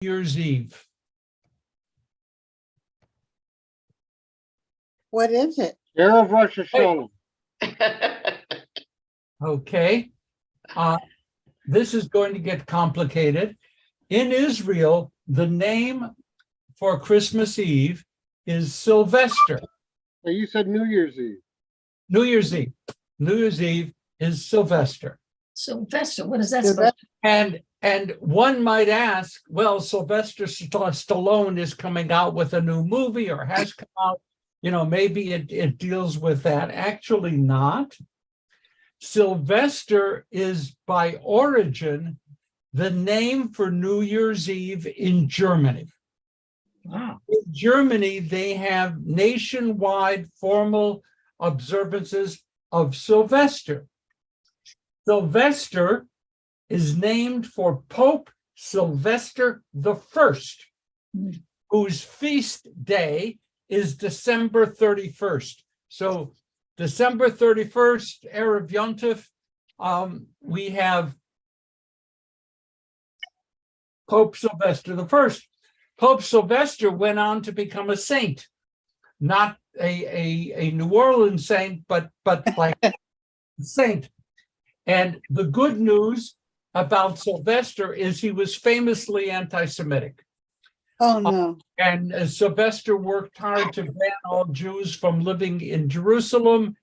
Year's Eve? What is it? Erev Rosh Hashanah. Okay. This is going to get complicated. In Israel, the name for Christmas Eve is Sylvester. Well, you said New Year's Eve. New Year's Eve. New Year's Eve is Sylvester. Sylvester, what is that Sylvester. supposed to And one might ask, well, Sylvester Stallone is coming out with a new movie or has come out. You know, maybe it deals with that. Actually not. Sylvester is by origin the name for New Year's Eve in Germany. Wow. In Germany, they have nationwide formal observances of Sylvester. Sylvester is named for Pope Sylvester I, whose feast day is December 31st. So December 31st, Erev Yontif, we have Pope Sylvester I. Pope Sylvester went on to become a saint, not a New Orleans saint, but like a saint. And the good news about Sylvester is he was famously anti-Semitic. Oh, no. And Sylvester worked hard to ban all Jews from living in Jerusalem,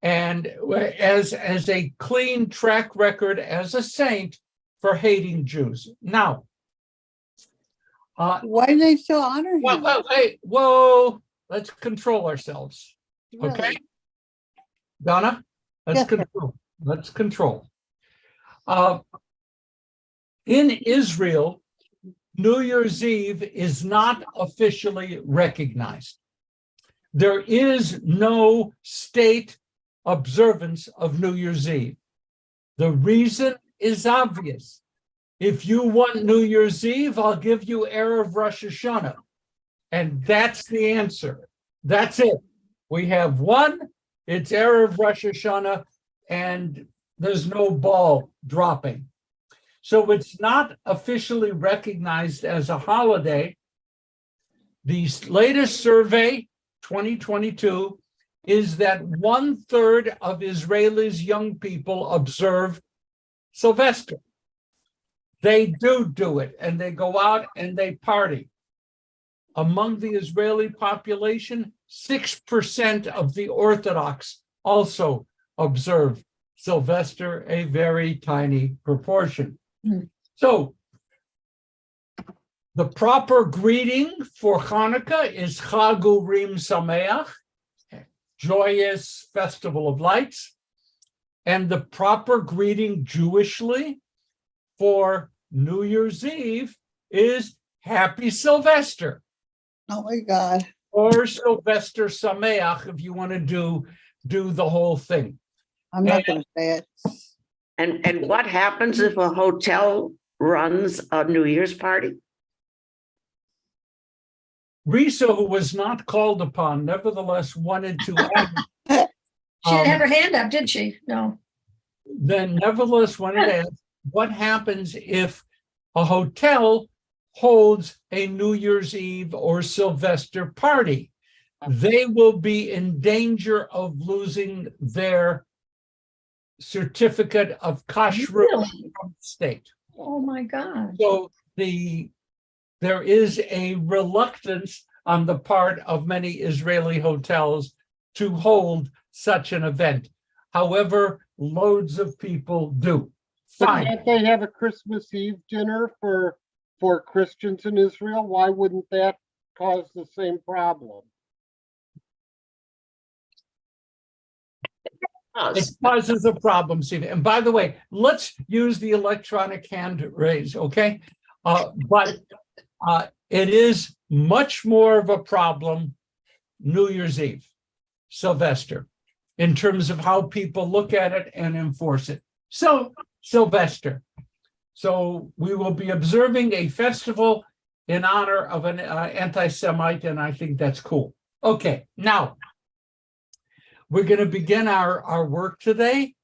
and as a clean track record as a saint for hating Jews. Now, Why do they still honor him? whoa, let's control ourselves. Really? Okay, Donna, let's Yes, sir. control. Let's control. In Israel, New Year's Eve is not officially recognized. There is no state observance of New Year's Eve. The reason is obvious. If you want New Year's Eve, I'll give you Erev Rosh Hashanah. And that's the answer. That's it. We have one, it's Erev Rosh Hashanah, and there's no ball dropping. So it's not officially recognized as a holiday. The latest survey, 2022, is that 1/3 of Israelis' young people observe Sylvester. They do it, and they go out and they party. Among the Israeli population, 6% of the Orthodox also observe Sylvester, a very tiny proportion. So the proper greeting for Hanukkah is Chag Urim Sameach, joyous festival of lights. And the proper greeting Jewishly for New Year's Eve is Happy Sylvester, Oh, my God. or Sylvester Sameach if you want to do the whole thing. I'm not going to say it. And what happens if a hotel runs a New Year's party? Risa, who was not called upon, nevertheless wanted to ask, She didn't have her hand up, did she? No. then nevertheless wanted to ask, what happens if a hotel holds a New Year's Eve or Sylvester party? They will be in danger of losing their certificate of kashrut Really? from the state. Oh, my God. So there is a reluctance on the part of many Israeli hotels to hold such an event. However, loads of people do. But Fine. can't they have a Christmas Eve dinner for Christians in Israel? Why wouldn't that cause the same problem? It causes a problem, Steve. And by the way, let's use the electronic hand raise, okay? But it is much more of a problem New Year's Eve, Sylvester, in terms of how people look at it and enforce it. So, Sylvester. So we will be observing a festival in honor of an anti-Semite, and I think that's cool. Okay, now, we're going to begin our work today.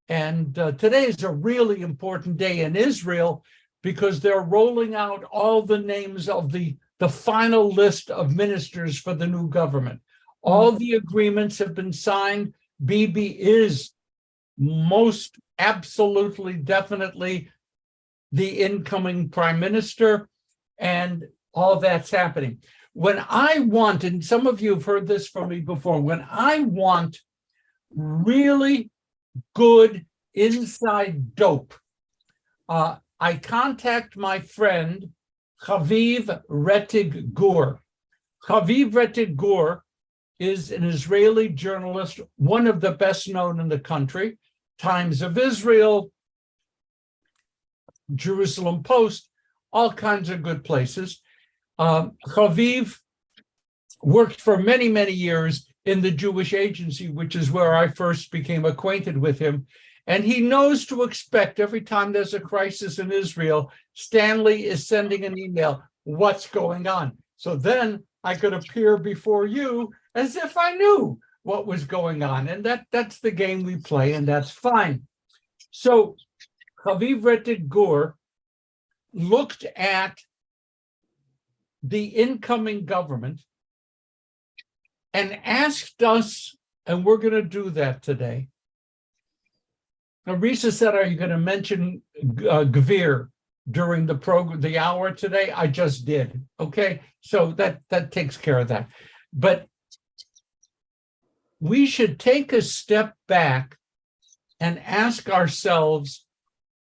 And today is a really important day in Israel because they're rolling out all the names of the final list of ministers for the new government. All the agreements have been signed. Bibi is most absolutely, definitely the incoming prime minister, and all that's happening. When I want, and some of you have heard this from me before, when I want really good inside dope, I contact my friend Chaviv Rettig Gur. Chaviv Rettig Gur is an Israeli journalist, one of the best known in the country, Times of Israel, Jerusalem Post, all kinds of good places. Chaviv worked for many, many years in the Jewish Agency, which is where I first became acquainted with him. And he knows to expect every time there's a crisis in Israel, Stanley is sending an email, what's going on? So then I could appear before you as if I knew what was going on. And that's the game we play, and that's fine. So Chaviv Rettig Gur looked at the incoming government and asked us, and we're going to do that today. Now, Risa said, are you going to mention Gvir during the program, the hour today? I just did. Okay, so that takes care of that. But we should take a step back and ask ourselves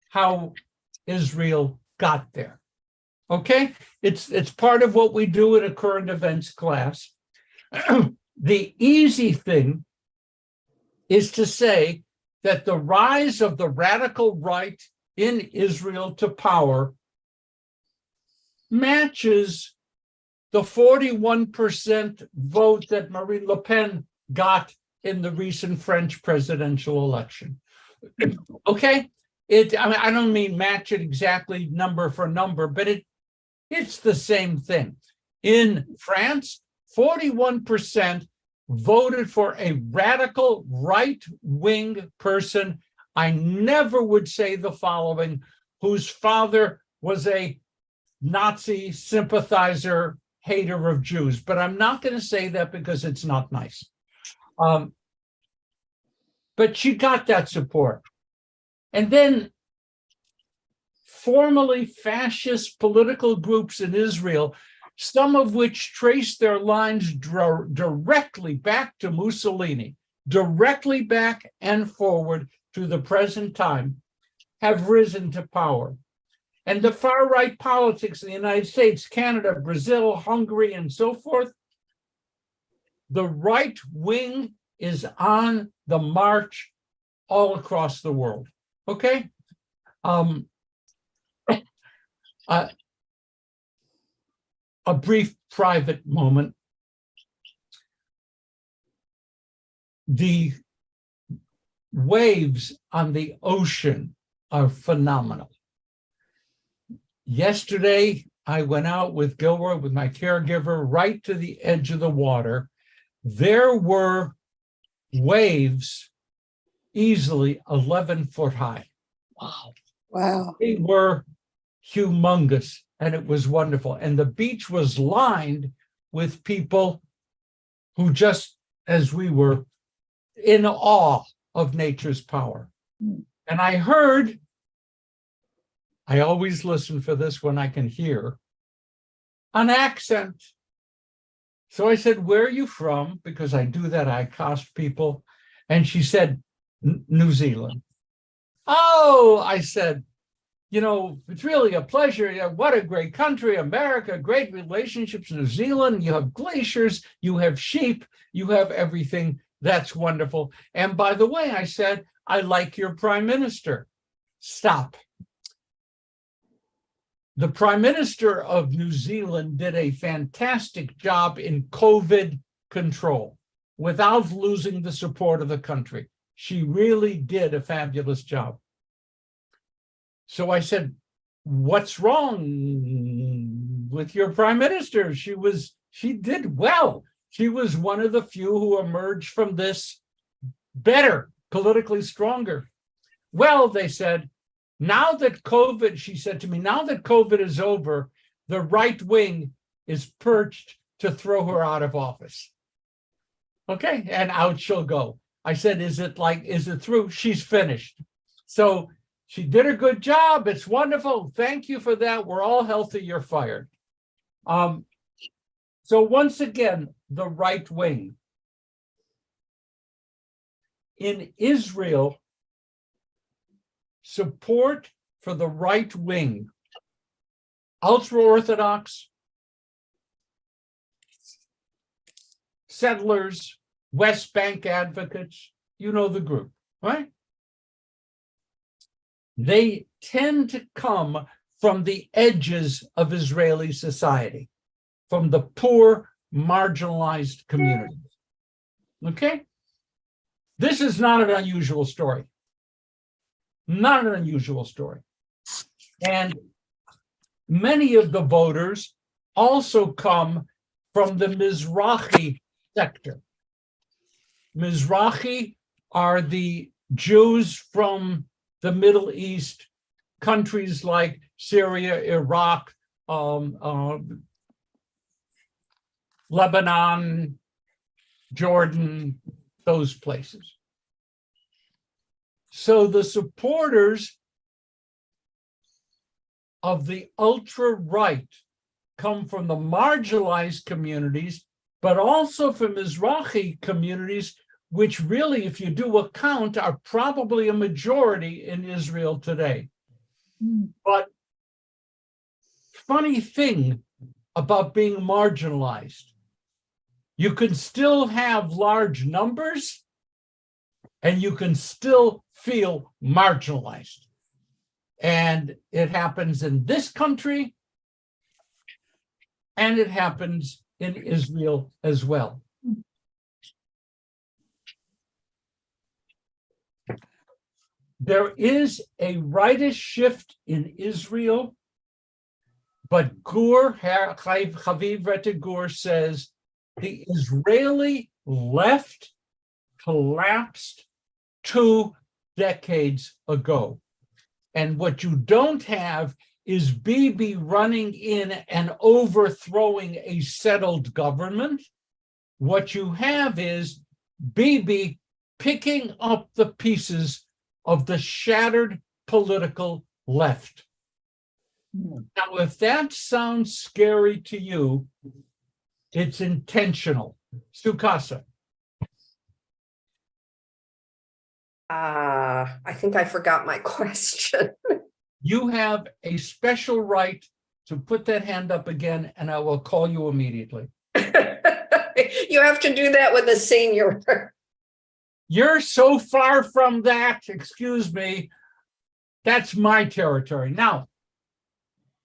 how Israel got there. Okay, it's part of what we do in a current events class. The easy thing is to say that the rise of the radical right in Israel to power matches the 41% vote that Marine Le Pen got in the recent French presidential election. Okay, I don't mean match it exactly number for number, but it's the same thing. In France, 41% voted for a radical right-wing person. I never would say the following, whose father was a Nazi sympathizer, hater of Jews, but I'm not going to say that because it's not nice. But she got that support. And then formerly fascist political groups in Israel, some of which trace their lines directly back to Mussolini, directly back and forward to the present time, have risen to power. And the far-right politics in the United States, Canada, Brazil, Hungary, and so forth, the right wing is on the march all across the world. Okay? A brief private moment. The waves on the ocean are phenomenal. Yesterday, I went out with Gilroy, with my caregiver, right to the edge of the water. There were waves easily 11 foot high. Wow. Wow. They were humongous, and it was wonderful. And the beach was lined with people who, just as we were, in awe of nature's power. And I heard, I always listen for this when I can hear, an accent. So I said, where are you from? Because I do that, I accost people. And she said, New Zealand. Oh, I said, you know, it's really a pleasure. What a great country, America, great relationships, New Zealand. You have glaciers, you have sheep, you have everything. That's wonderful. And by the way, I said, I like your prime minister. Stop. The prime minister of New Zealand did a fantastic job in COVID control without losing the support of the country. She really did a fabulous job. So I said, what's wrong with your prime minister? She did well. She was one of the few who emerged from this better, politically stronger. Well, they said, Now that COVID, she said to me, now that COVID is over, the right wing is perched to throw her out of office. Okay, and out she'll go. I said, is it through? She's finished. So she did a good job. It's wonderful. Thank you for that. We're all healthy. You're fired. So once again, the right wing. In Israel, support for the right wing, ultra-Orthodox, settlers, West Bank advocates, you know the group, right? They tend to come from the edges of Israeli society, from the poor, marginalized communities. Okay? This is not an unusual story. Not an unusual story. And many of the voters also come from the Mizrahi sector. Mizrahi are the Jews from the Middle East, countries like Syria, Iraq, Lebanon, Jordan, those places. So the supporters of the ultra-right come from the marginalized communities, but also from Mizrahi communities, which really, if you do a count, are probably a majority in Israel today. But funny thing about being marginalized, you can still have large numbers and you can still feel marginalized. And it happens in this country and it happens in Israel as well. There is a rightist shift in Israel, but Chaviv Rete Gur says the Israeli left collapsed 2 decades ago. And what you don't have is Bibi running in and overthrowing a settled government. What you have is Bibi picking up the pieces of the shattered political left. Now, if that sounds scary to you, it's intentional. Sukasa. I think I forgot my question. You have a special right to put that hand up again, and I will call you immediately. You have to do that with a senior. You're so far from that, excuse me. That's my territory. Now,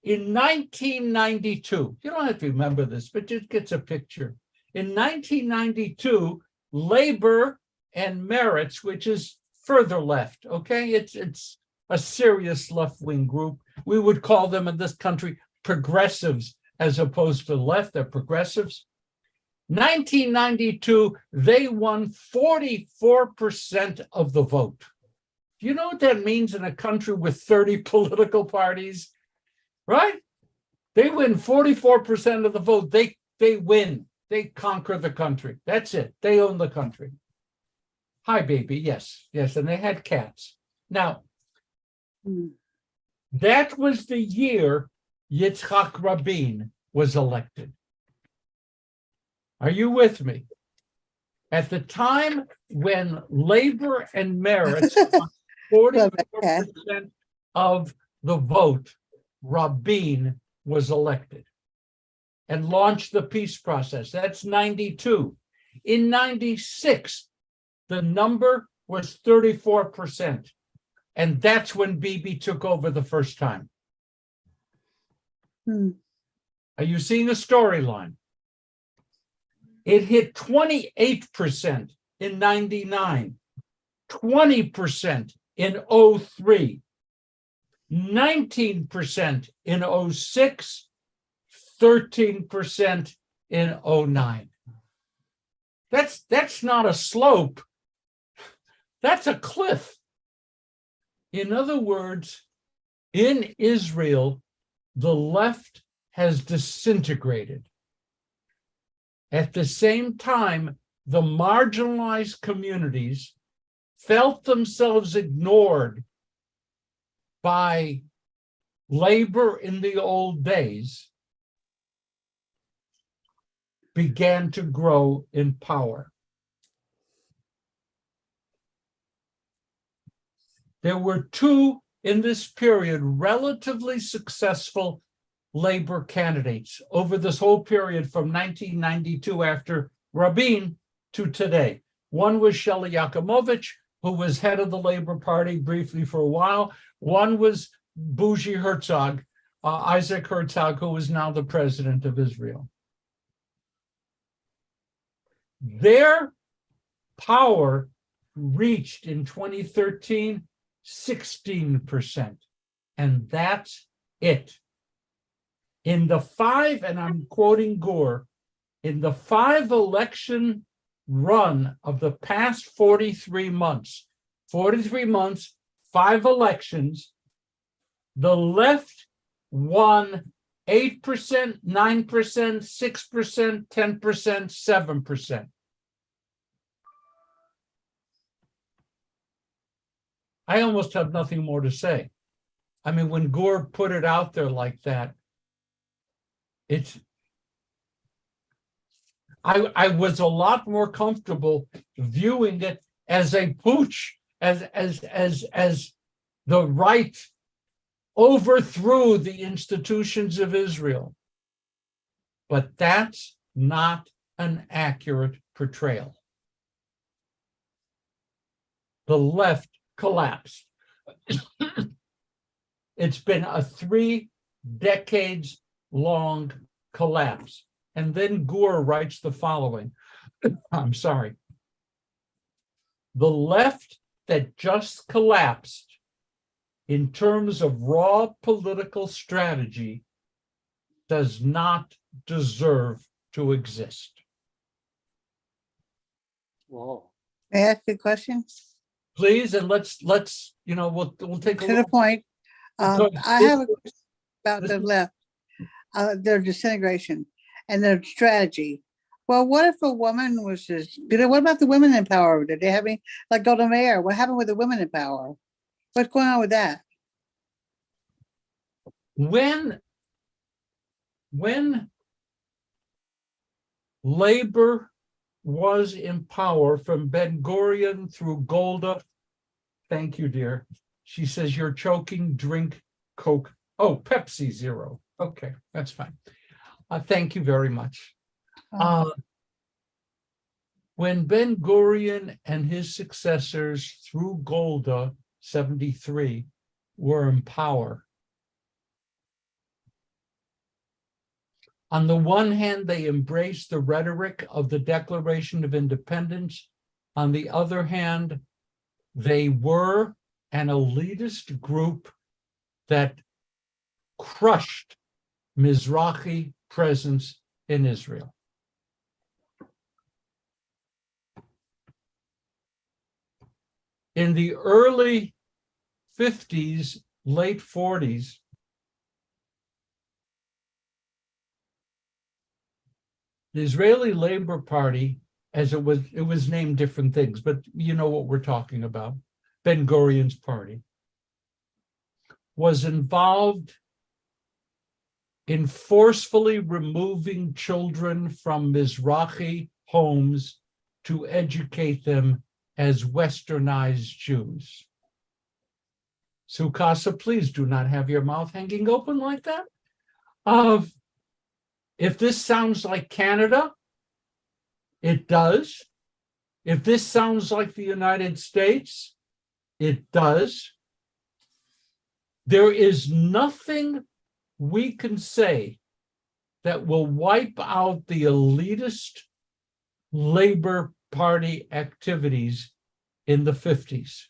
in 1992, you don't have to remember this, but it gets a picture. In 1992, Labor and Meretz, which is further left, okay? It's a serious left-wing group. We would call them in this country progressives as opposed to left, they're progressives. 1992, they won 44% of the vote. Do you know what that means in a country with 30 political parties? Right? They win 44% of the vote. They win. They conquer the country. That's it. They own the country. Hi, baby. Yes. Yes. And they had cats. Now, that was the year Yitzhak Rabin was elected. Are you with me? At the time when Labor and Meretz won 44% of the vote, Rabin was elected and launched the peace process. That's 92. In 96, the number was 34%. And that's when Bibi took over the first time. Are you seeing a storyline? It hit 28% in 99, 20% in 03, 19% in 06, 13% in 09. That's not a slope. That's a cliff. In other words, In Israel, the left has disintegrated. At the same time, the marginalized communities felt themselves ignored by labor in the old days, began to grow in power. There were two, in this period, relatively successful labor candidates over this whole period from 1992 after Rabin to today. One was Shelley Yakimovich, who was head of the Labor Party briefly for a while. One was Bougie Herzog, Isaac Herzog, who is now the president of Israel. Their power reached in 2013 16%, and that's it. In the five, and I'm quoting Gore, in the 5 election run of the past 43 months, 5 elections, the left won 8%, 9%, 6%, 10%, 7%. I almost have nothing more to say. I mean, when Gore put it out there like that, I was a lot more comfortable viewing it as a putsch, as the right overthrew the institutions of Israel. But that's not an accurate portrayal. The left collapsed. It's been a 3 decades long collapse. And then Gore writes the following. I'm sorry. The left that just collapsed in terms of raw political strategy does not deserve to exist. Whoa. May I ask you a question? Please, and let's we'll take a To the little. point. Because I have a question about this the is- left, their disintegration and their strategy. Well, what if a woman was just, what about the women in power? Did they have any, like Golda Meir? What happened with the women in power? What's going on with that? When labor was in power from Ben Gurion through Golda, thank you, dear. She says, you're choking, drink Coke. Oh, Pepsi Zero. Okay, that's fine. Thank you very much. When Ben Gurion and his successors through Golda, 73, were in power, on the one hand, they embraced the rhetoric of the Declaration of Independence. On the other hand, they were an elitist group that crushed Mizrahi presence in Israel. In the early 50s, late 40s, the Israeli Labor Party, as it was named different things, but you know what we're talking about, Ben Gurion's party, was involved in forcefully removing children from Mizrahi homes to educate them as Westernized Jews. Sukasa, please do not have your mouth hanging open like that. If this sounds like Canada, it does. If this sounds like the United States, it does. There is nothing we can say that will wipe out the elitist Labor Party activities in the 50s.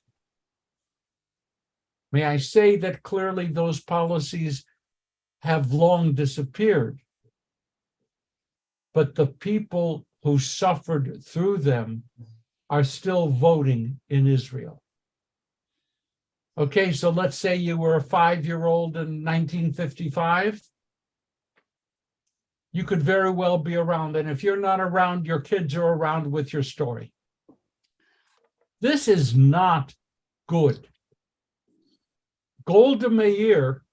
May I say that clearly those policies have long disappeared, but the people who suffered through them are still voting in Israel. Okay, so let's say you were a 5-year-old in 1955. You could very well be around. And if you're not around, your kids are around with your story. This is not good. Golda Meir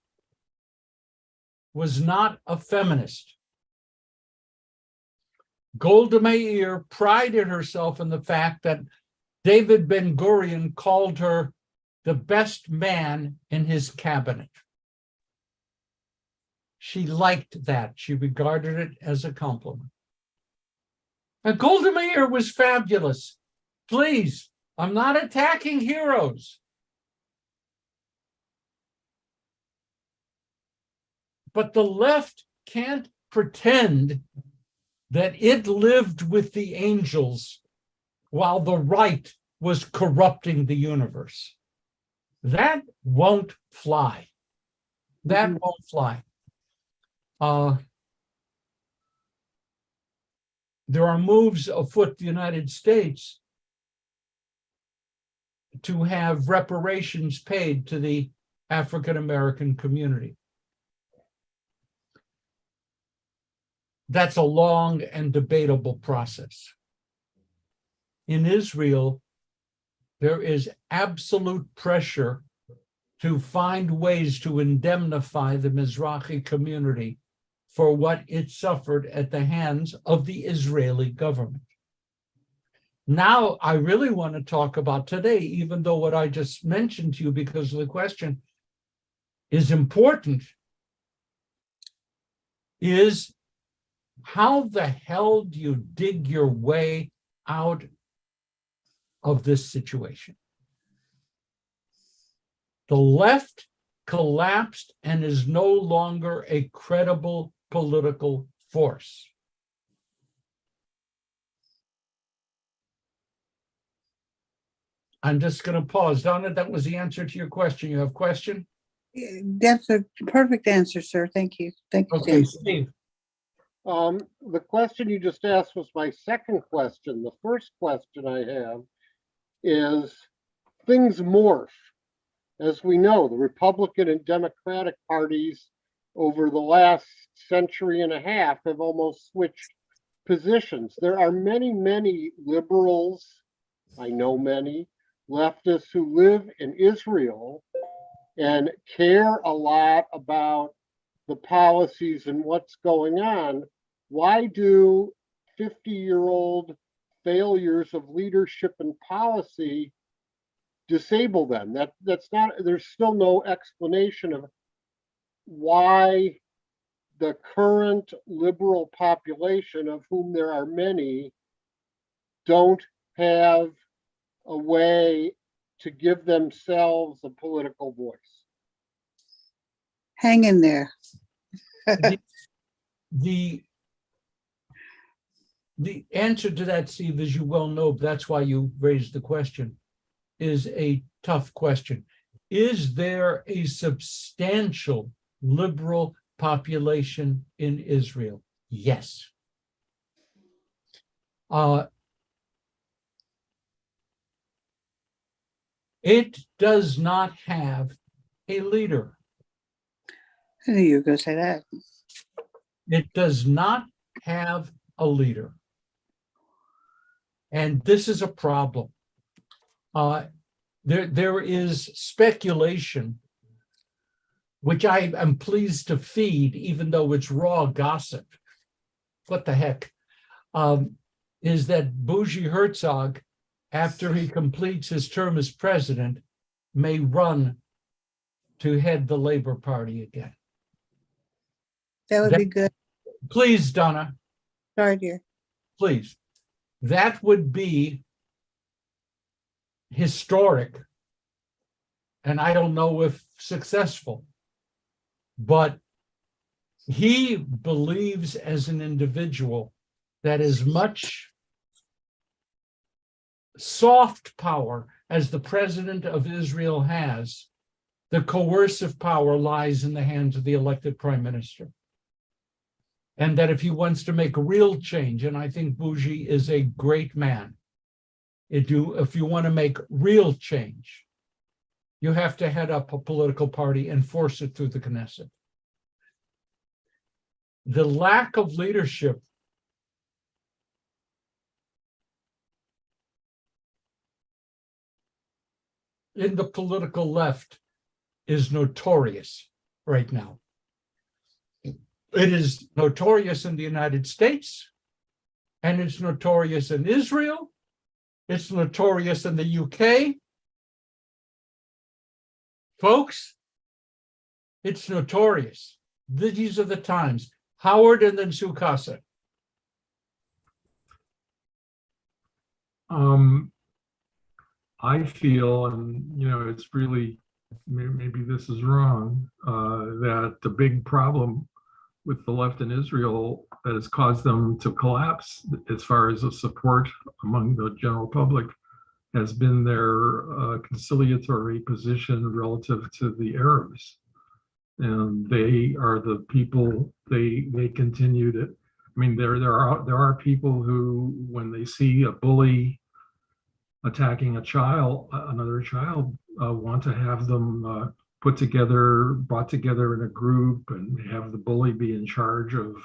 was not a feminist. Golda Meir prided herself in the fact that David Ben-Gurion called her the best man in his cabinet. She liked that. She regarded it as a compliment. And Golda Meir was fabulous. Please, I'm not attacking heroes. But the left can't pretend that it lived with the angels while the right was corrupting the universe. That won't fly. That won't fly. There are moves afoot in the United States to have reparations paid to the African American community. That's a long and debatable process. In Israel, there is absolute pressure to find ways to indemnify the Mizrahi community for what it suffered at the hands of the Israeli government. Now, I really want to talk about today, even though what I just mentioned to you because of the question is important, is how the hell do you dig your way out of this situation? The left collapsed and is no longer a credible political force. I'm just going to pause. Donna, that was the answer to your question. You have a question? That's a perfect answer, sir. Thank you. Thank you. Okay, Tim. Steve. The question you just asked was my second question. The first question I have is things morph. As we know, the Republican and Democratic parties over the last century and a half have almost switched positions. There are many, many liberals, I know many, leftists who live in Israel and care a lot about the policies and what's going on. Why do 50-year-old failures of leadership and policy disable them? That's not, there's still no explanation of why the current liberal population, of whom there are many, don't have a way to give themselves a political voice. Hang in there. The answer to that, Steve, as you well know, that's why you raised the question, is a tough question. Is there a substantial liberal population in Israel? Yes. It does not have a leader. I knew you were going to say that. It does not have a leader. And this is a problem. There is speculation, which I am pleased to feed, even though it's raw gossip. What the heck? Is that Bougie Herzog, after he completes his term as president, may run to head the Labor Party again. That would be good. Please, Donna, Sorry, dear. please. That would be historic, and I don't know if successful, but he believes as an individual that as much soft power as the president of Israel has, the coercive power lies in the hands of the elected prime minister. And that if he wants to make real change, and I think Bougie is a great man, if you want to make real change, you have to head up a political party and force it through the Knesset. The lack of leadership in the political left is notorious right now. It is notorious in the United States, and it's notorious in Israel. It's notorious in the UK. Folks, it's notorious. These are the times. Howard and then Sukasa. I feel, and it's really, maybe this is wrong, that the big problem with the left in Israel that has caused them to collapse as far as the support among the general public has been their conciliatory position relative to the Arabs. And they are the people, they continue to, there are people who, when they see a bully attacking another child, want to have them brought together in a group and have the bully be in charge of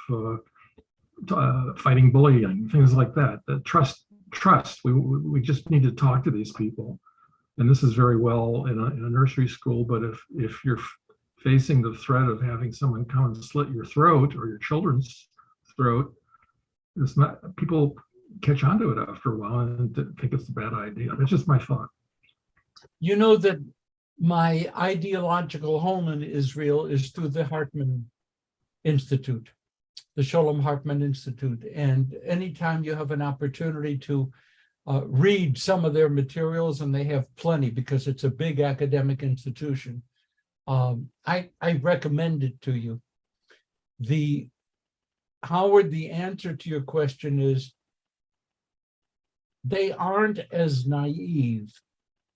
fighting bullying, things like that. Trust. We just need to talk to these people. And this is very well in a nursery school, but if you're facing the threat of having someone come and slit your throat or your children's throat, it's not, people catch on to it after a while and think it's a bad idea. That's just my thought. You know that my ideological home in Israel is through the Hartman Institute, the Sholem Hartman Institute. And anytime you have an opportunity to read some of their materials, and they have plenty because it's a big academic institution, I recommend it to you. Howard, the answer to your question is they aren't as naive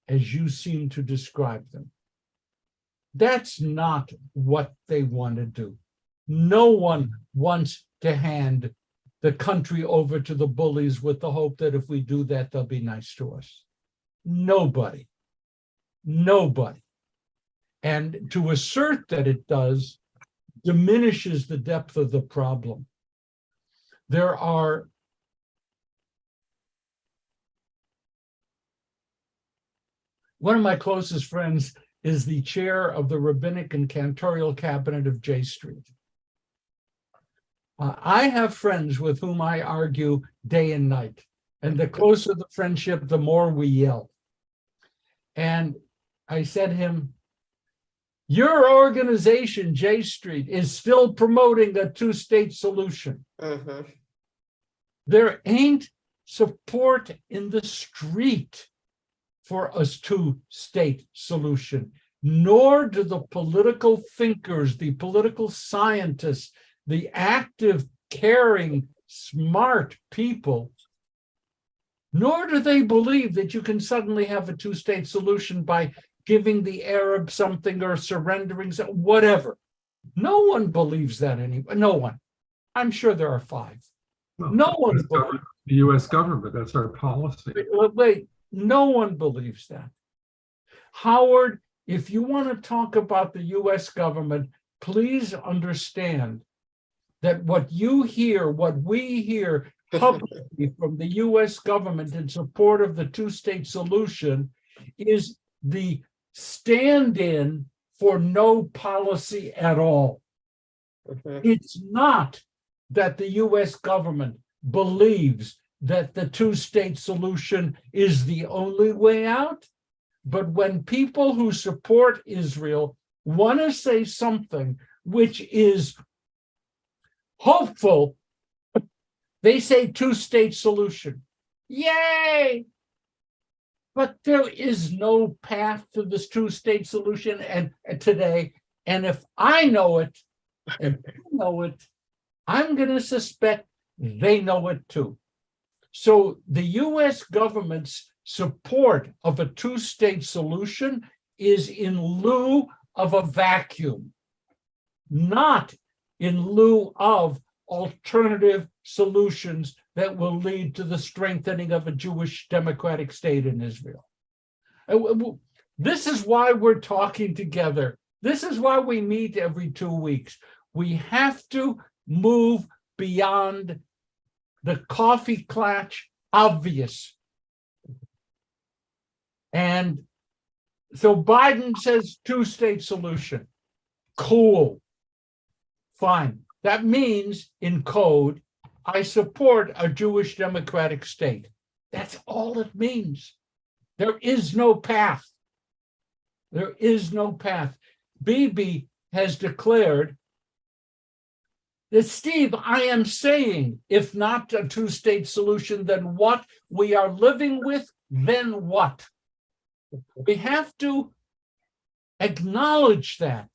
as you seem to describe them. That's not what they want to do. No one wants to hand the country over to the bullies with the hope that if we do that, they'll be nice to us. Nobody. And to assert that it does diminishes the depth of the problem. There are one of my closest friends is the chair of the rabbinic and cantorial cabinet of J Street. I have friends with whom I argue day and night, and the closer the friendship, the more we yell. And I said to him, your organization, J Street, is still promoting a two-state solution. Mhm. There ain't support in the street for a two-state solution, nor do the political thinkers, the political scientists, the active, caring, smart people, nor do they believe that you can suddenly have a two-state solution by giving the Arab something or surrendering, whatever. No one believes that anymore. No one. I'm sure there are five. Well, No one believes. The U.S. government, that's our policy. Wait, no one believes that. Howard, if you want to talk about the U.S. government, please understand that what you hear, what we hear publicly from the U.S. government in support of the two-state solution is the stand-in for no policy at all. Mhm. It's not that the U.S. government believes that the two-state solution is the only way out, but when people who support Israel want to say something which is hopeful, they say two-state solution. Yay! But there is no path to this two-state solution and today. And if I know it, and you know it, I'm going to suspect they know it too. So the U.S. government's support of a two-state solution is in lieu of a vacuum, not in lieu of alternative solutions that will lead to the strengthening of a Jewish democratic state in Israel. This is why we're talking together. This is why we meet every 2 weeks. We have to move beyond the coffee clutch obvious. And so Biden says two-state solution. Cool. Fine. That means in code, I support a Jewish democratic state. That's all it means. There is no path. There is no path. Bibi has declared that, Steve, I am saying, if not a two-state solution, then what? We are living with, then what? We have to acknowledge that.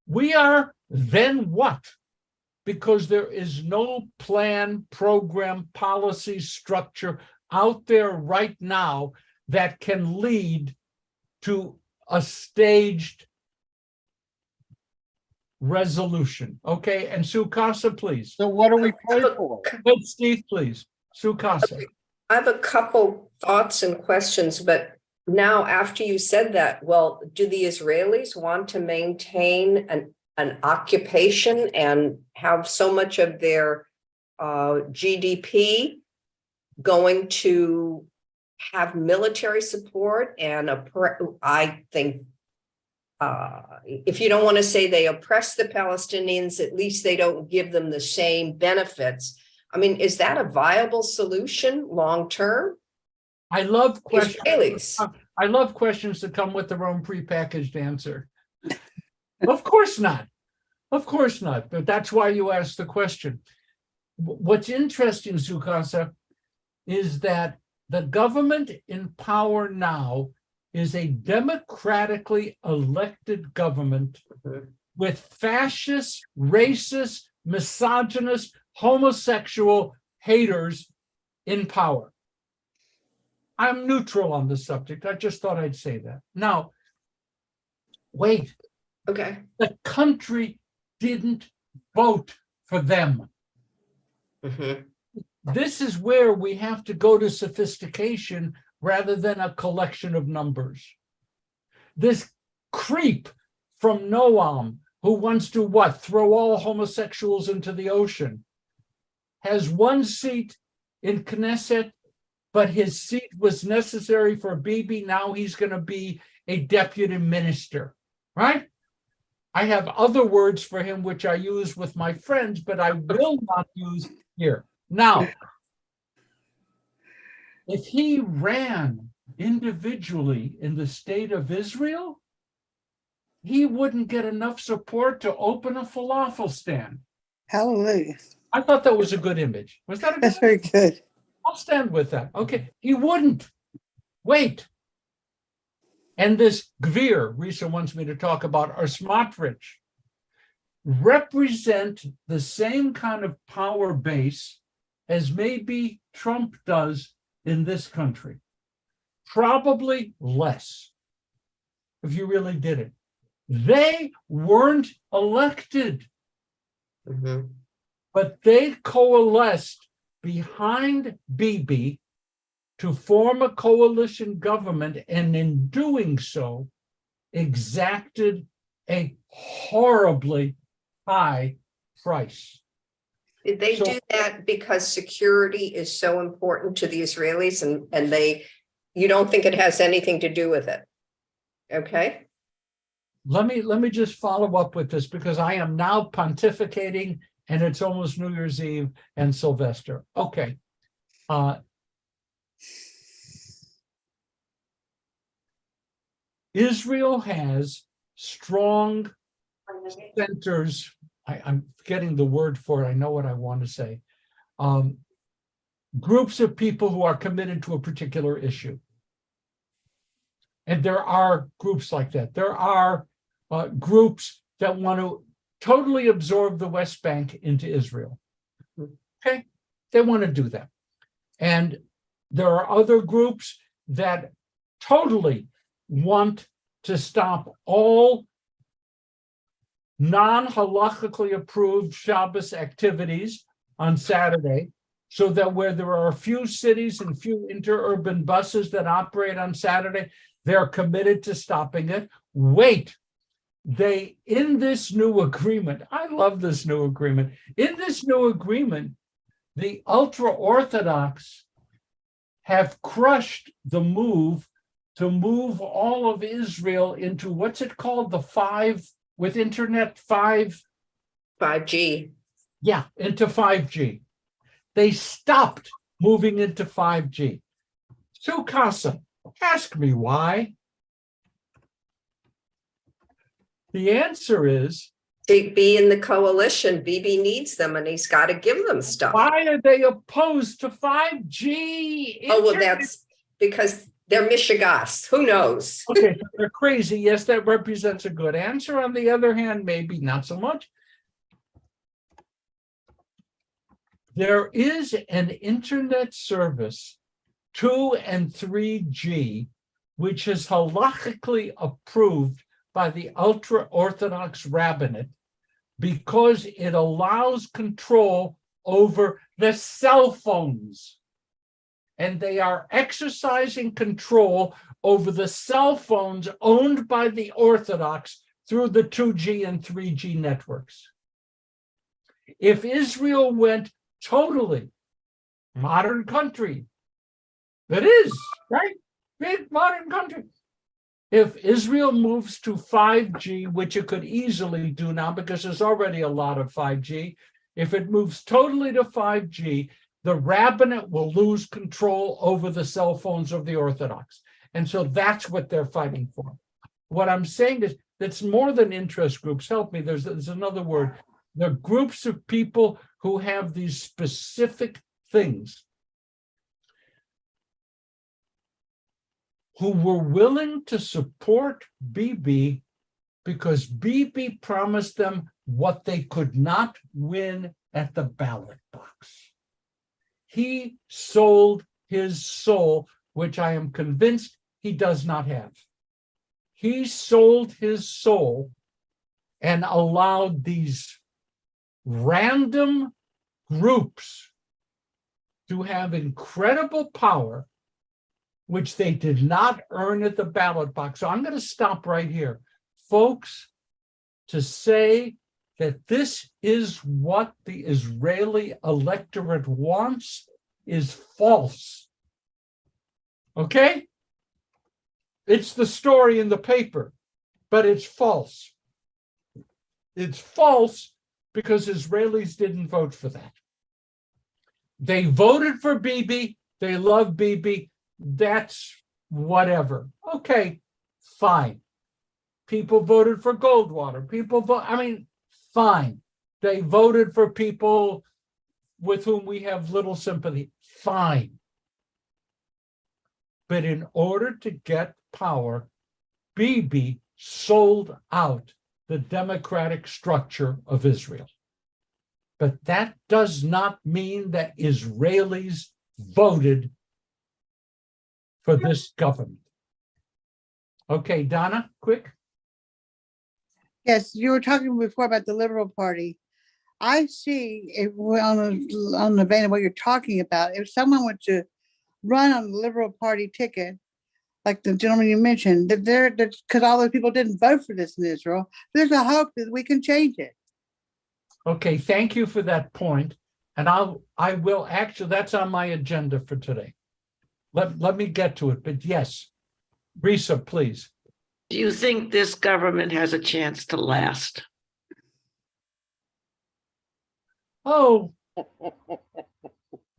We are, then what? Because there is no plan, program, policy, structure out there right now that can lead to a staged resolution. Okay, and Sukasa, please. So what do we pray for? But Steve, please. Sukasa. I have a couple thoughts and questions, but now after you said that, well, do the Israelis want to maintain an occupation and have so much of their GDP going to have military support? And I think if you don't want to say they oppress the Palestinians, at least they don't give them the same benefits. I mean, is that a viable solution long-term? I love questions. Israelis. I love questions that come with their own prepackaged answer. Of course not. Of course not. But that's why you asked the question. What's interesting, Sukasa, is that the government in power now is a democratically elected government with fascist, racist, misogynist, homosexual haters in power. I'm neutral on the subject. I just thought I'd say that. Now, wait. Okay. The country didn't vote for them. This is where we have to go to sophistication rather than a collection of numbers. This creep from Noam, who wants to what? Throw all homosexuals into the ocean, has one seat in Knesset, but his seat was necessary for Bibi. Now he's going to be a deputy minister, right? I have other words for him, which I use with my friends, but I will not use here. Now, if he ran individually in the state of Israel, he wouldn't get enough support to open a falafel stand. Hallelujah. I thought that was a good image. Was that a good That's very good. I'll stand with that. Okay, he wouldn't. Wait. And this Gvir, Risa wants me to talk about, or Smotrich, represent the same kind of power base as maybe Trump does in this country. Probably less, if you really did it. They weren't elected, but they coalesced behind Bibi to form a coalition government, and in doing so, exacted a horribly high price. Did they do that because security is so important to the Israelis and you don't think it has anything to do with it? Okay. Let me just follow up with this, because I am now pontificating and it's almost New Year's Eve and Sylvester. Okay. Israel has strong centers. I'm forgetting the word for it. I know what I want to say. Groups of people who are committed to a particular issue. And there are groups like that. There are groups that want to totally absorb the West Bank into Israel. Okay, they want to do that. And there are other groups that totally want to stop all non-halakhically approved Shabbos activities on Saturday, so that where there are a few cities and few interurban buses that operate on Saturday, They're committed to stopping it. Wait, in this new agreement, I love this new agreement. In this new agreement, the ultra-Orthodox have crushed the move to move all of Israel into what's it called? The five with internet 5G. Yeah, into 5G. They stopped moving into 5G. Sukasa, ask me why. The answer is, To be in the coalition, Bibi needs them and he's got to give them stuff. why are they opposed to 5G? Oh, well, internet? that's because they're Michigas. Who knows? Okay, so they're crazy. Yes, that represents a good answer. On the other hand, maybe not so much. There is an internet service, 2 and 3G, which is halakhically approved by the ultra-Orthodox rabbinate because it allows control over the cell phones. And they are exercising control over the cell phones owned by the Orthodox through the 2G and 3G networks. If Israel went totally modern country, that is, right? Big modern country. If Israel moves to 5G, which it could easily do now because there's already a lot of 5G, if it moves totally to 5G, the rabbinate will lose control over the cell phones of the Orthodox. And so that's what they're fighting for. What I'm saying is that's more than interest groups. Help me, there's another word. They're groups of people who have these specific things, who were willing to support Bibi because Bibi promised them what they could not win at the ballot box. He sold his soul, which I am convinced he does not have. He sold his soul and allowed these random groups to have incredible power, which they did not earn at the ballot box. So I'm going to stop right here. Folks, to say that this is what the Israeli electorate wants is false. Okay? It's the story in the paper, but it's false. It's false because Israelis didn't vote for that. They voted for Bibi. They love Bibi. That's whatever. Okay, fine. People voted for Goldwater. Fine. They voted for people with whom we have little sympathy. Fine. But in order to get power, Bibi sold out the democratic structure of Israel. But that does not mean that Israelis voted for this government. Okay, Donna, quick. Yes, you were talking before about the Liberal Party. I see it on the vein of what you're talking about. If someone were to run on the Liberal Party ticket, like the gentleman you mentioned, that because all those people didn't vote for this in Israel, there's a hope that we can change it. Okay, thank you for that point. And I will actually, that's on my agenda for today. Let me get to it. But yes, Risa, please. Do you think this government has a chance to last? Oh,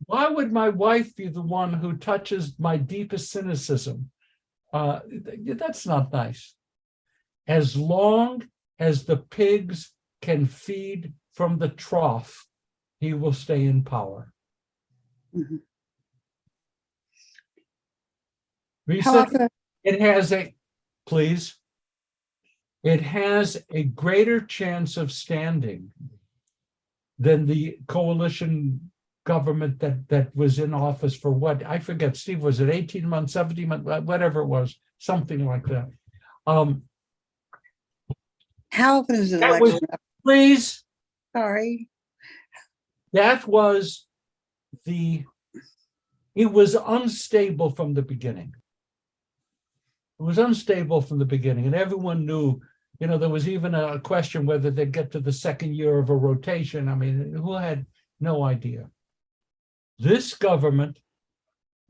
why would my wife be the one who touches my deepest cynicism? That's not nice. As long as the pigs can feed from the trough, he will stay in power. Mhm. How Risa, often- it has a greater chance of standing than the coalition government that was in office for what? I forget, Steve, was it 18 months, 17 months, whatever it was, something like that. How often is the That was- election? Please, Sorry. that was it was unstable from the beginning. was unstable from the beginning, and everyone knew, there was even a question whether they'd get to the second year of a rotation. I mean, who had no idea? This government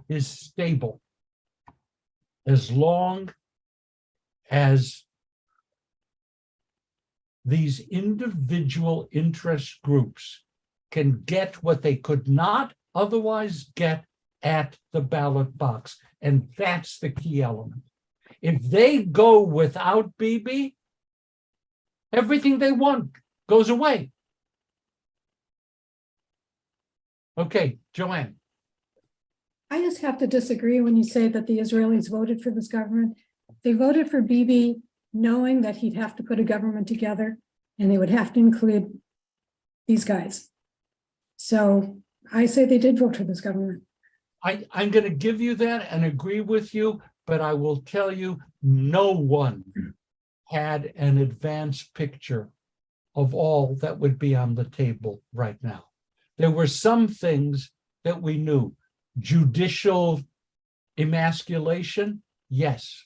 is stable as long as these individual interest groups can get what they could not otherwise get at the ballot box. And that's the key element. If they go without Bibi, everything they want goes away. Okay, Joanne. I just have to disagree when you say that the Israelis voted for this government. They voted for Bibi knowing that he'd have to put a government together and they would have to include these guys. So I say they did vote for this government. I'm going to give you that and agree with you, but I will tell you, no one had an advanced picture of all that would be on the table right now. There were some things that we knew. Judicial emasculation, yes.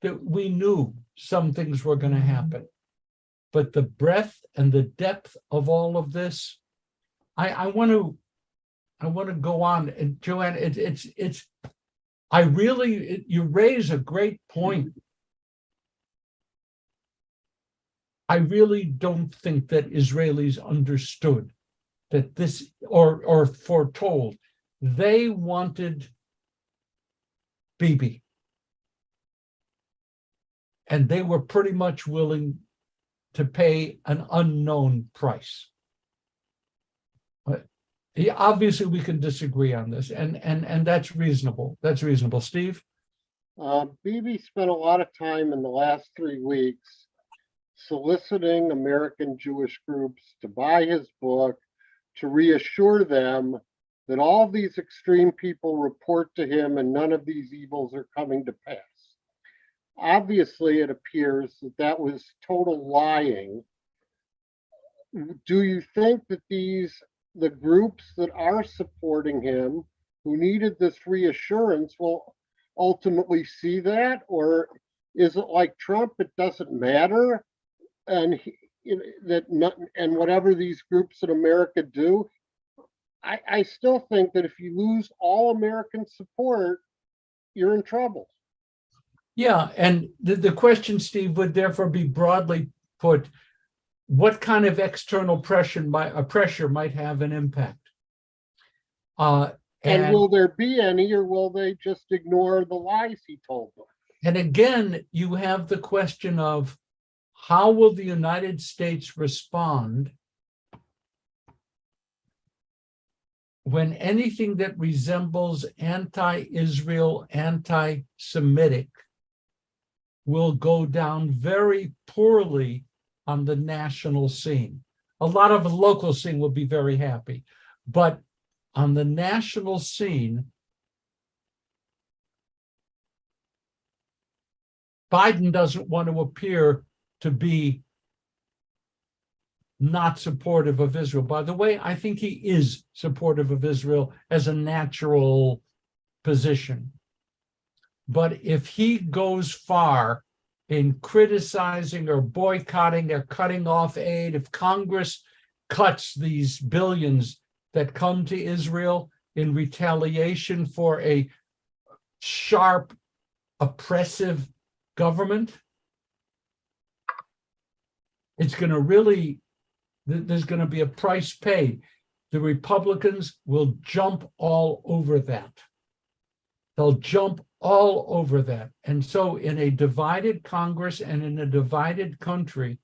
That we knew some things were going to happen. But the breadth and the depth of all of this, I want to go on. And Joanne, you raise a great point. I really don't think that Israelis understood that this, or foretold, they wanted Bibi. And they were pretty much willing to pay an unknown price. But obviously we can disagree on this, and that's reasonable. That's reasonable. Steve? Bibi spent a lot of time in the last 3 weeks soliciting American Jewish groups to buy his book, to reassure them that all these extreme people report to him and none of these evils are coming to pass. Obviously, it appears that that was total lying. Do you think that the groups that are supporting him, who needed this reassurance, will ultimately see that? Or is it like Trump, it doesn't matter? And and whatever these groups in America do, I still think that if you lose all American support, you're in trouble. Yeah, and the question, Steve, would therefore be broadly put: what kind of external pressure might have an impact? And will there be any, or will they just ignore the lies he told them? And again, you have the question of how will the United States respond when anything that resembles anti-Israel, anti-Semitic will go down very poorly on the national scene. A lot of the local scene will be very happy, but on the national scene, Biden doesn't want to appear to be not supportive of Israel. By the way, I think he is supportive of Israel as a natural position. But if he goes far in criticizing or boycotting or cutting off aid, if Congress cuts these billions that come to Israel in retaliation for a sharp, oppressive government, it's going to really, there's going to be a price paid. The Republicans will jump all over that. They'll jump all over that. And so in a divided Congress and in a divided country,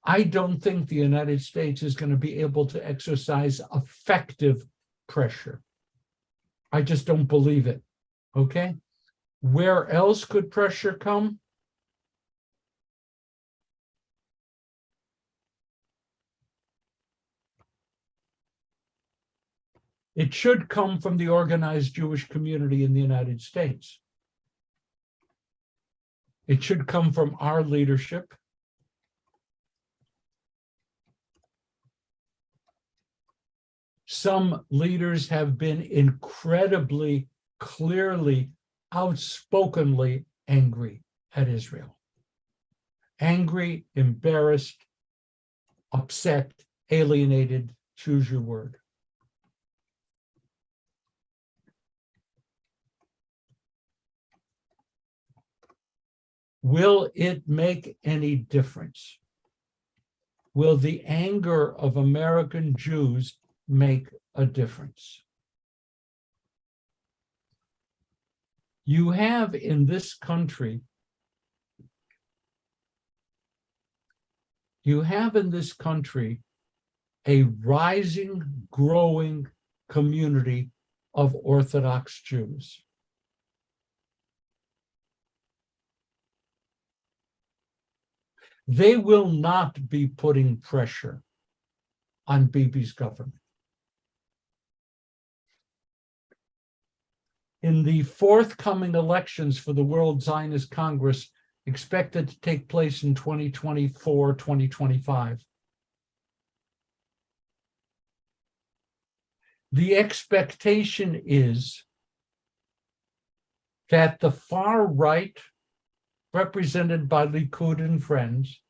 I don't think the United States is going to be able to exercise effective pressure. I just don't believe it. Okay? Where else could pressure come? It should come from the organized Jewish community in the United States. It should come from our leadership. Some leaders have been incredibly, clearly, outspokenly angry at Israel. Angry, embarrassed, upset, alienated, choose your word. Will it make any difference? Will the anger of American Jews make a difference? You have in this country, a rising, growing community of Orthodox Jews. They will not be putting pressure on Bibi's government. In the forthcoming elections for the World Zionist Congress, expected to take place in 2024, 2025, the expectation is that the far right, represented by Likud and friends,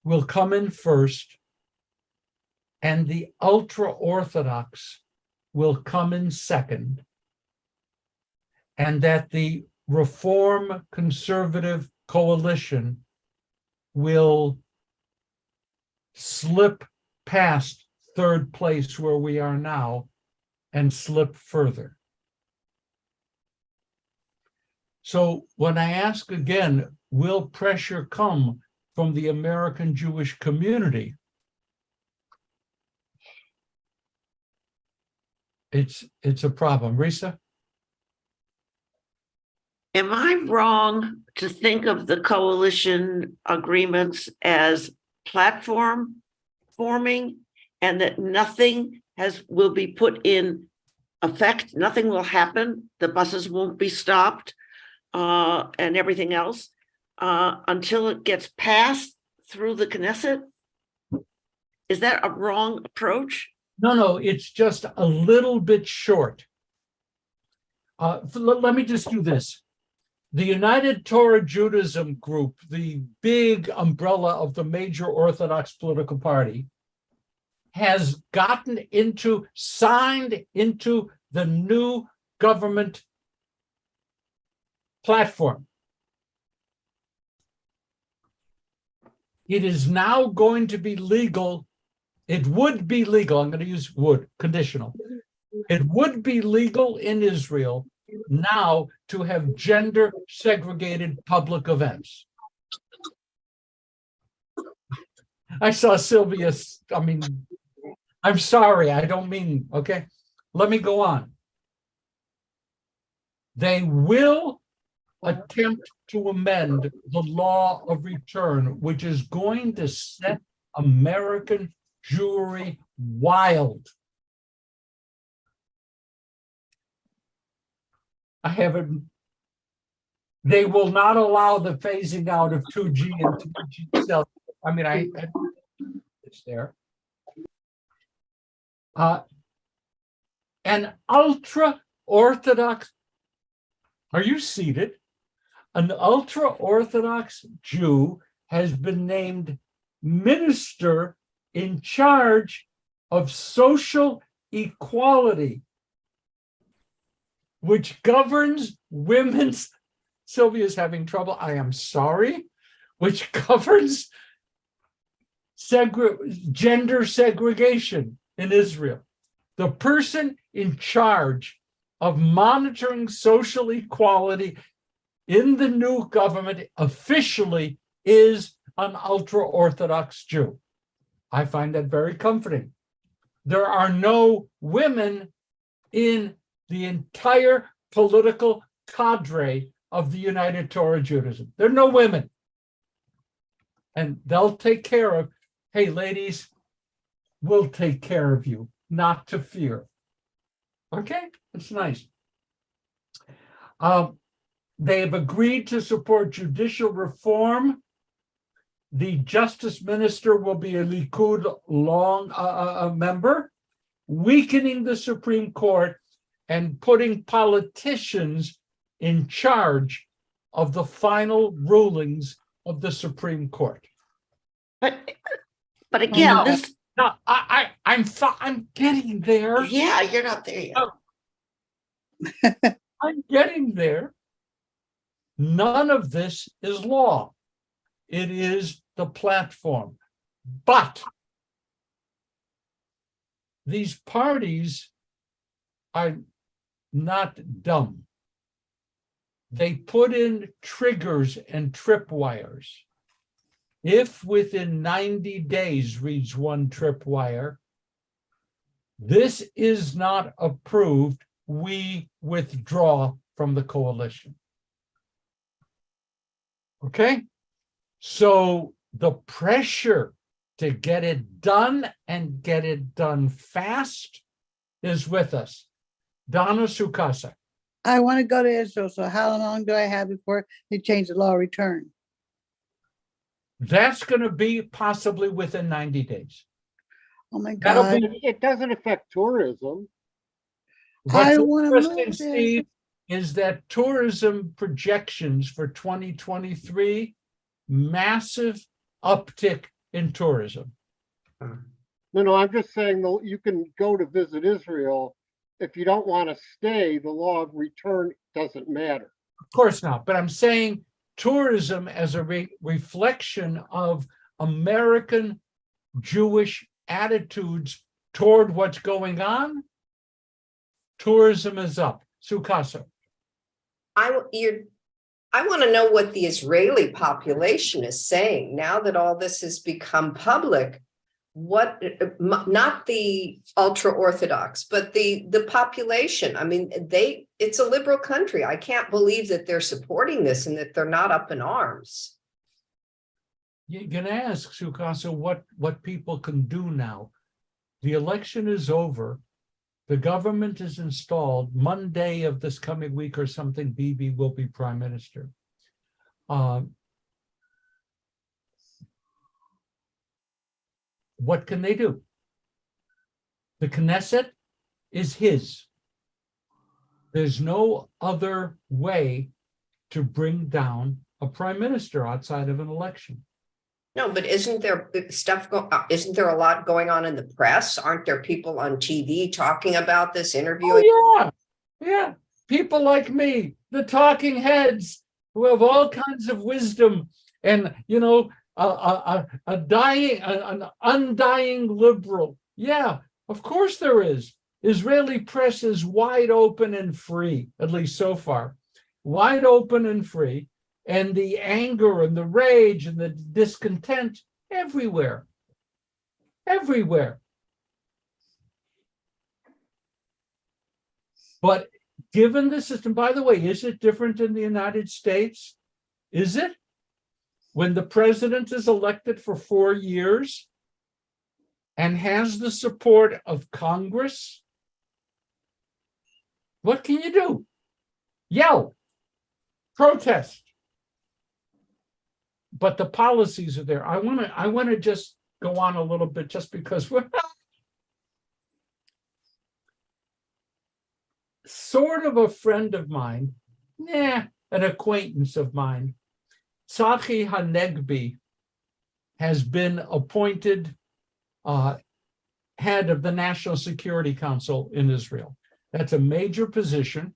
will come in first, and the ultra-Orthodox will come in second, and that the Reform Conservative coalition will slip past third place where we are now and slip further. So when I ask again, will pressure come from the American Jewish community? It's a problem. Risa? Am I wrong to think of the coalition agreements as platform forming and that nothing will be put in effect, nothing will happen, the buses won't be stopped, and everything else until it gets passed through the Knesset? Is that a wrong approach? No, it's just a little bit short. Let me just do this. The United Torah Judaism group, the big umbrella of the major Orthodox political party, has signed into the new government platform. It is now going to be legal. It would be legal. I'm going to use would, conditional. It would be legal in Israel now to have gender segregated public events. I saw Sylvia, I'm sorry, I don't mean, okay? Let me go on. They will attempt to amend the law of return, which is going to set American Jewry wild. They will not allow the phasing out of 2G and 3G cells. It's there. An ultra-Orthodox, are you seated? An ultra-Orthodox Jew has been named minister in charge of social equality, which governs women's, Sylvia's having trouble, I am sorry, which governs gender segregation in Israel. The person in charge of monitoring social equality in the new government officially is an ultra-Orthodox Jew. I find that very comforting. There are no women in the entire political cadre of the United Torah Judaism. There are no women. And they'll take care of, hey, ladies, we'll take care of you, not to fear. Okay, it's nice. They have agreed to support judicial reform. The justice minister will be a Likud member, weakening the Supreme Court and putting politicians in charge of the final rulings of the Supreme Court. But again, No. this, Now, I'm getting there. yeah, you're not there yet. I'm getting there. None of this is law. It is the platform. But these parties are not dumb. They put in triggers and tripwires. If within 90 days, reads one tripwire, this is not approved, we withdraw from the coalition. Okay? So the pressure to get it done and get it done fast is with us. Donna Sukasa. I want to go to Israel, so how long do I have before they change the law of return? That's going to be possibly within 90 days. Oh my That'll God. be- It doesn't affect tourism. What's I wanna interesting, move there. Steve, is that tourism projections for 2023, massive uptick in tourism. No, I'm just saying though, you can go to visit Israel. If you don't want to stay, the law of return doesn't matter. Of course not, but I'm saying tourism as a reflection of American Jewish attitudes toward what's going on. Tourism is up. Sukasa. I want to know what the Israeli population is saying now that all this has become public. What, not the ultra Orthodox, but the population. I mean, it's a liberal country. I can't believe that they're supporting this and that they're not up in arms. You can ask Sukasa what people can do now. The election is over. The government is installed. Monday of this coming week or something, Bibi will be prime minister. What can they do? The Knesset is his. There's no other way to bring down a prime minister outside of an election. No, but isn't there isn't there a lot going on in the press? Aren't there people on TV talking about this, interviewing? Oh, yeah. People like me, the talking heads who have all kinds of wisdom and, an undying liberal. Yeah, of course there is. Israeli press is wide open and free, at least so far. Wide open and free. And the anger and the rage and the discontent everywhere. Everywhere. But given the system, by the way, is it different in the United States? Is it? When the president is elected for 4 years and has the support of Congress, what can you do? Yell, protest. But the policies are there. I want to just go on a little bit just because we're sort of a friend of mine, an acquaintance of mine, Tzachi Hanegbi, has been appointed head of the National Security Council in Israel. That's a major position.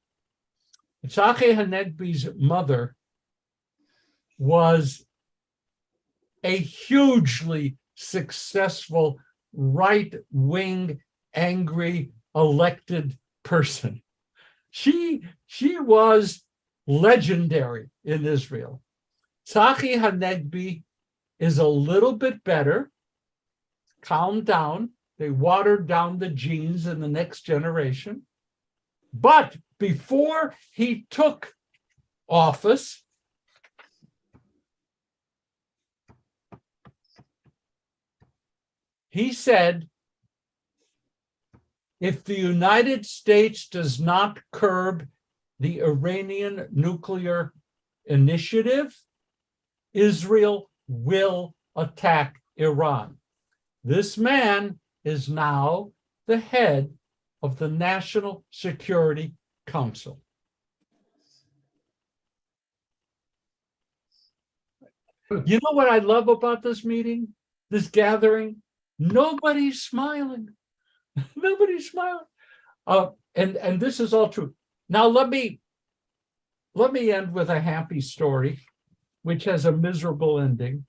Tzachi Hanegbi's mother was a hugely successful right-wing, angry, elected person. She was legendary in Israel. Tzachi Hanegbi is a little bit better, calmed down. They watered down the genes in the next generation. But before he took office, he said, if the United States does not curb the Iranian nuclear initiative, Israel will attack Iran. This man is now the head of the National Security Council. You know what I love about this meeting, this gathering? Nobody's smiling. Nobody's smiling. And this is all true. Now let me end with a happy story, which has a miserable ending.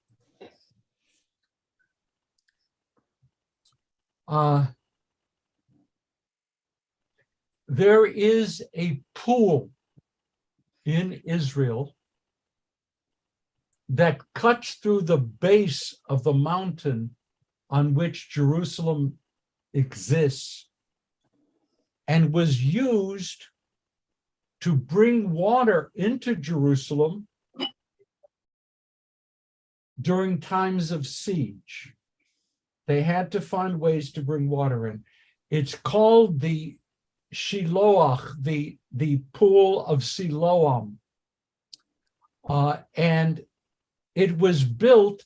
There is a pool in Israel that cuts through the base of the mountain on which Jerusalem exists and was used to bring water into Jerusalem during times of siege. They had to find ways to bring water in. It's called the Shiloach, the pool of Siloam. And it was built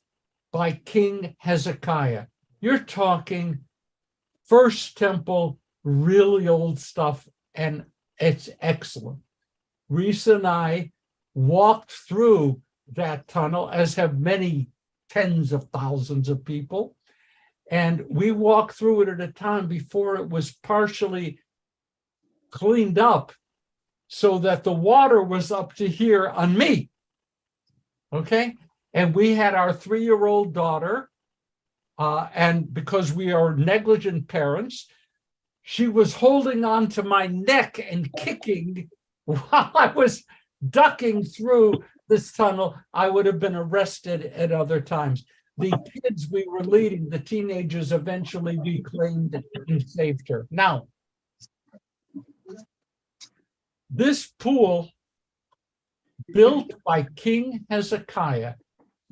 by King Hezekiah. You're talking First Temple, really old stuff, and it's excellent. Risa and I walked through that tunnel, as have many tens of thousands of people. And we walked through it at a time before it was partially cleaned up so that the water was up to here on me. Okay? And we had our 3-year-old daughter, and because we are negligent parents, she was holding on to my neck and kicking while I was ducking through this tunnel. I would have been arrested at other times. The kids we were leading, the teenagers, eventually reclaimed and saved her. Now, this pool, built by King Hezekiah,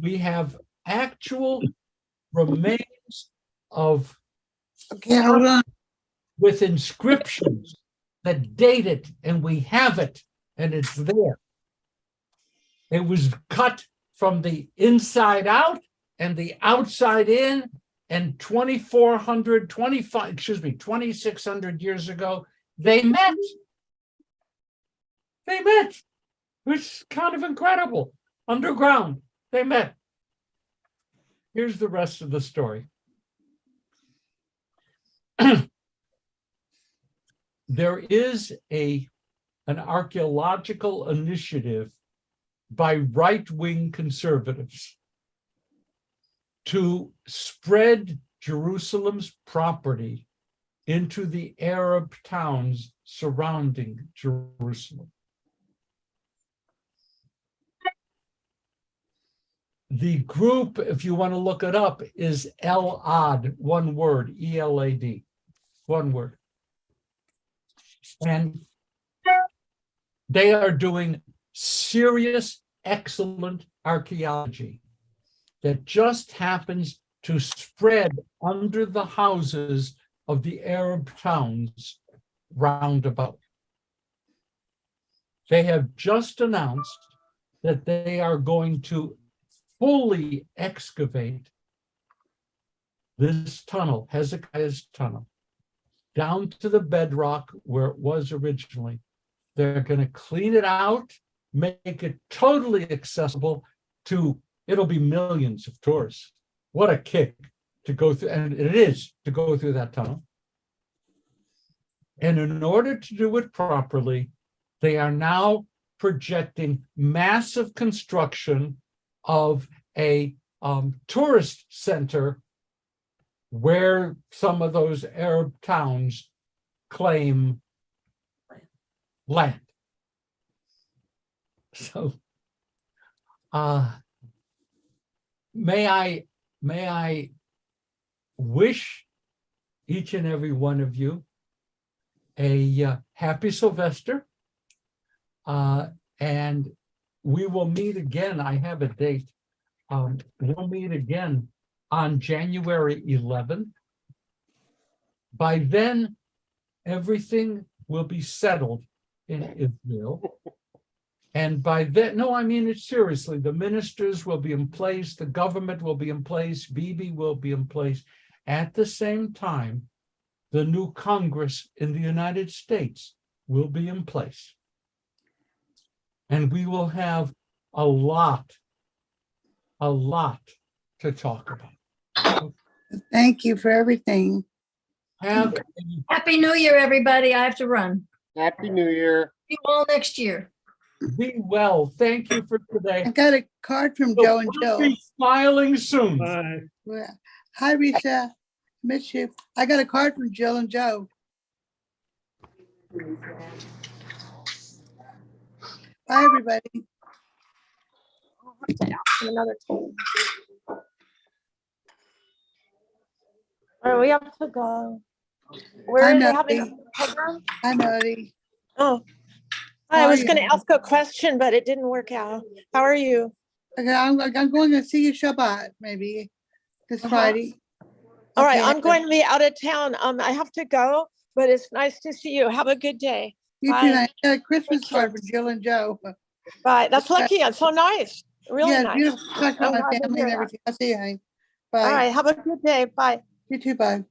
we have actual remains of, Okay, hold on. with inscriptions that date it, and we have it, and it's there. It was cut from the inside out and the outside in, and 2,600 years ago, they met. They met, which is kind of incredible. Underground, they met. Here's the rest of the story. There is an archaeological initiative by right-wing conservatives to spread Jerusalem's property into the Arab towns surrounding Jerusalem. The group, if you want to look it up, is Elad, one word, E-L-A-D, one word. And they are doing serious, excellent archaeology that just happens to spread under the houses of the Arab towns round about. They have just announced that they are going to fully excavate this tunnel, Hezekiah's tunnel, down to the bedrock where it was originally. They're going to clean it out, make it totally accessible to, it'll be millions of tourists. What a kick to go through, and it is to go through that tunnel. And in order to do it properly, they are now projecting massive construction of a tourist center where some of those Arab towns claim land. So may I wish each and every one of you a happy Sylvester, and we will meet again. I have a date. We'll meet again on January 11th. By then, everything will be settled in Israel. And by then, no, I mean it seriously, the ministers will be in place, the government will be in place, Bibi will be in place. At the same time, the new Congress in the United States will be in place. And we will have a lot a lot to talk about. Thank you for everything. Have Happy New Year, everybody. I have to run. Happy New Year. See you all next year. be well. Thank you for today. I got a card from Joe and We'll Jill. be smiling soon. Well, hi, Risha. Miss you. I got a card from Jill and Joe. Bye, everybody. Another time. All right, we have to go. Where Hi, are they Melody. having a program? Hi, Melody. Oh, How I are was going you? to ask a question, but it didn't work out. How are you? Okay, I'm going to see you Shabbat, maybe this Friday. All right, Okay, I'm going to be out of town. I have to go, but it's nice to see you. Have a good day. You too. Bye. I got a Christmas Thank you. card from Jill and Joe. Bye. That's lucky. It's so nice. Really Yeah, nice. beautiful. Talk I'm about my glad to family hear and that. everything. I'll see you, honey. All Bye. right, have a good day. Bye. You too. Bye.